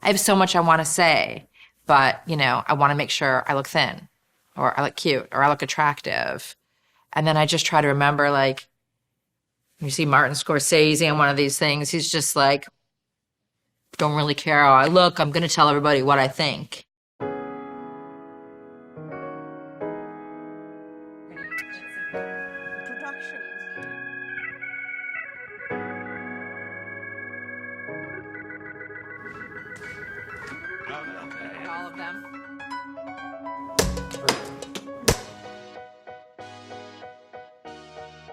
I have so much I want to say, but, you know, I want to make sure I look thin, or I look cute, or I look attractive. And then I just try to remember, like, you see Martin Scorsese on one of these things, he's just like, don't really care how I look, I'm going to tell everybody what I think. All of them.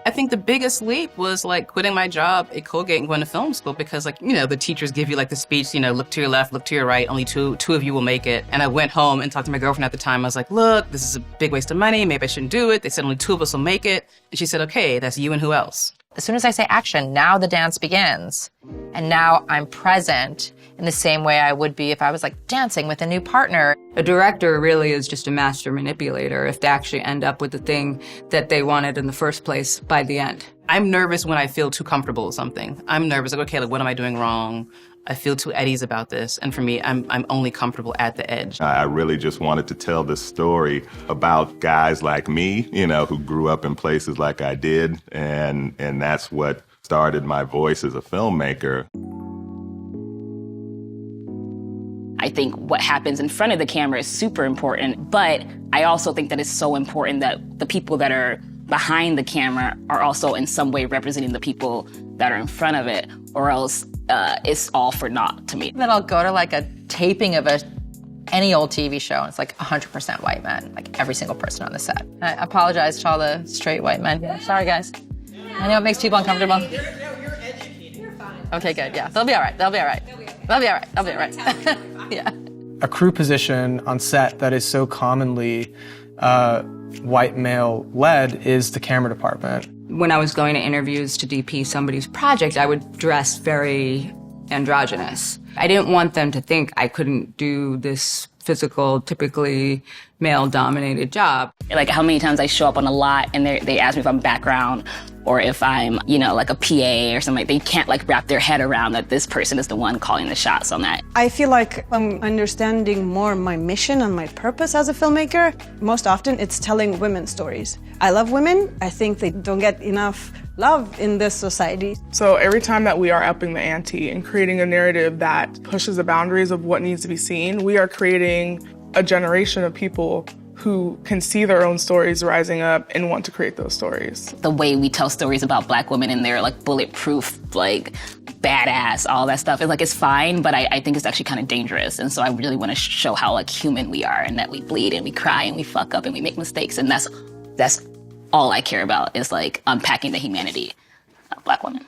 I think the biggest leap was like quitting my job at Colgate and going to film school because, like, you know, the teachers give you like the speech, you know, look to your left, look to your right, only two of you will make it. And I went home and talked to my girlfriend at the time. I was like, look, this is a big waste of money. Maybe I shouldn't do it. They said only 2 of us will make it. And she said, okay, that's you and who else? As soon as I say action, now the dance begins. And now I'm present in the same way I would be if I was like dancing with a new partner. A director really is just a master manipulator if they actually end up with the thing that they wanted in the first place by the end. I'm nervous when I feel too comfortable with something. I'm nervous, like, okay, like, what am I doing wrong? I feel too at ease about this. And for me, I'm only comfortable at the edge. I really just wanted to tell this story about guys like me, you know, who grew up in places like I did. And that's what started my voice as a filmmaker. I think what happens in front of the camera is super important, but I also think that it's so important that the people that are behind the camera are also in some way representing the people that are in front of it, or else it's all for naught to me. Then I'll go to like a taping of any old TV show, and it's like 100% white men, like every single person on the set. I apologize to all the straight white men. Sorry, guys. I know it makes people uncomfortable. You're educated. You're fine. Okay, good, yeah. They'll be all right. They'll be all right. They'll be all right. They'll be all right. Yeah. A crew position on set that is so commonly white male-led is the camera department. When I was going to interviews to DP somebody's project, I would dress very androgynous. I didn't want them to think I couldn't do this physical, typically male-dominated job. Like how many times I show up on a lot and they ask me if I'm background or if I'm, you know, like a PA or something. They can't like wrap their head around that this person is the one calling the shots on that. I feel like I'm understanding more my mission and my purpose as a filmmaker. Most often it's telling women's stories. I love women. I think they don't get enough love in this society. So every time that we are upping the ante and creating a narrative that pushes the boundaries of what needs to be seen, we are creating a generation of people who can see their own stories rising up and want to create those stories. The way we tell stories about Black women and they're like bulletproof, like badass, all that stuff, it's fine, but I think it's actually kind of dangerous. And so I really want to show how like human we are and that we bleed and we cry and we fuck up and we make mistakes. And that's all I care about is like unpacking the humanity of Black women.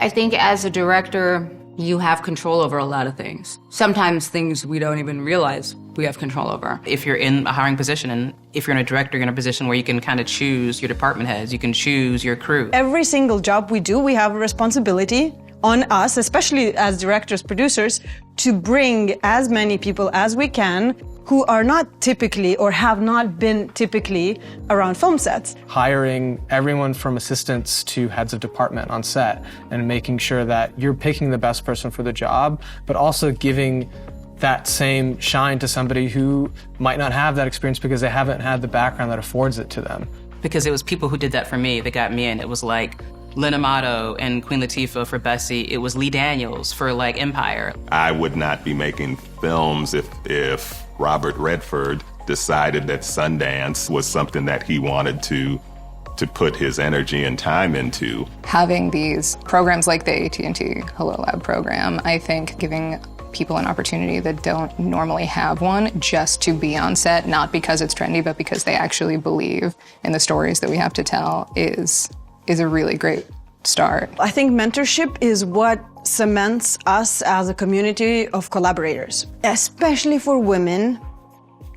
I think as a director, you have control over a lot of things. Sometimes things we don't even realize we have control over. If you're in a hiring position and if you're in a director, you're in a position where you can kind of choose your department heads, you can choose your crew. Every single job we do, we have a responsibility on us, especially as directors, producers, to bring as many people as we can who are not typically or have not been typically around film sets. Hiring everyone from assistants to heads of department on set and making sure that you're picking the best person for the job, but also giving that same shine to somebody who might not have that experience because they haven't had the background that affords it to them. Because it was people who did that for me that got me in. It was like Lynn Amato and Queen Latifah for Bessie. It was Lee Daniels for like Empire. I would not be making films if Robert Redford decided that Sundance was something that he wanted to put his energy and time into. Having these programs like the AT&T Hello Lab program, I think giving people an opportunity that don't normally have one just to be on set, not because it's trendy, but because they actually believe in the stories that we have to tell is a really great start. I think mentorship is what cements us as a community of collaborators, especially for women.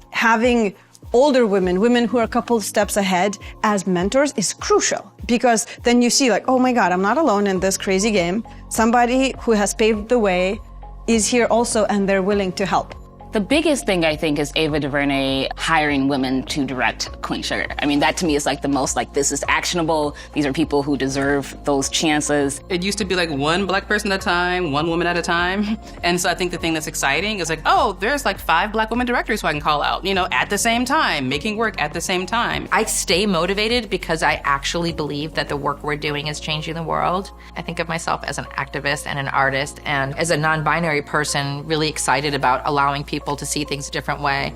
Having older women who are a couple steps ahead as mentors is crucial because then you see like, oh my God, I'm not alone in this crazy game. Somebody who has paved the way is here also and they're willing to help. The biggest thing I think is Ava DuVernay hiring women to direct Queen Sugar. I mean, that to me is like the most like, this is actionable. These are people who deserve those chances. It used to be like one black person at a time, one woman at a time. And so I think the thing that's exciting is like, oh, there's like 5 black women directors who I can call out, at the same time, making work at the same time. I stay motivated because I actually believe that the work we're doing is changing the world. I think of myself as an activist and an artist, and as a non-binary person, really excited about allowing people to see things a different way.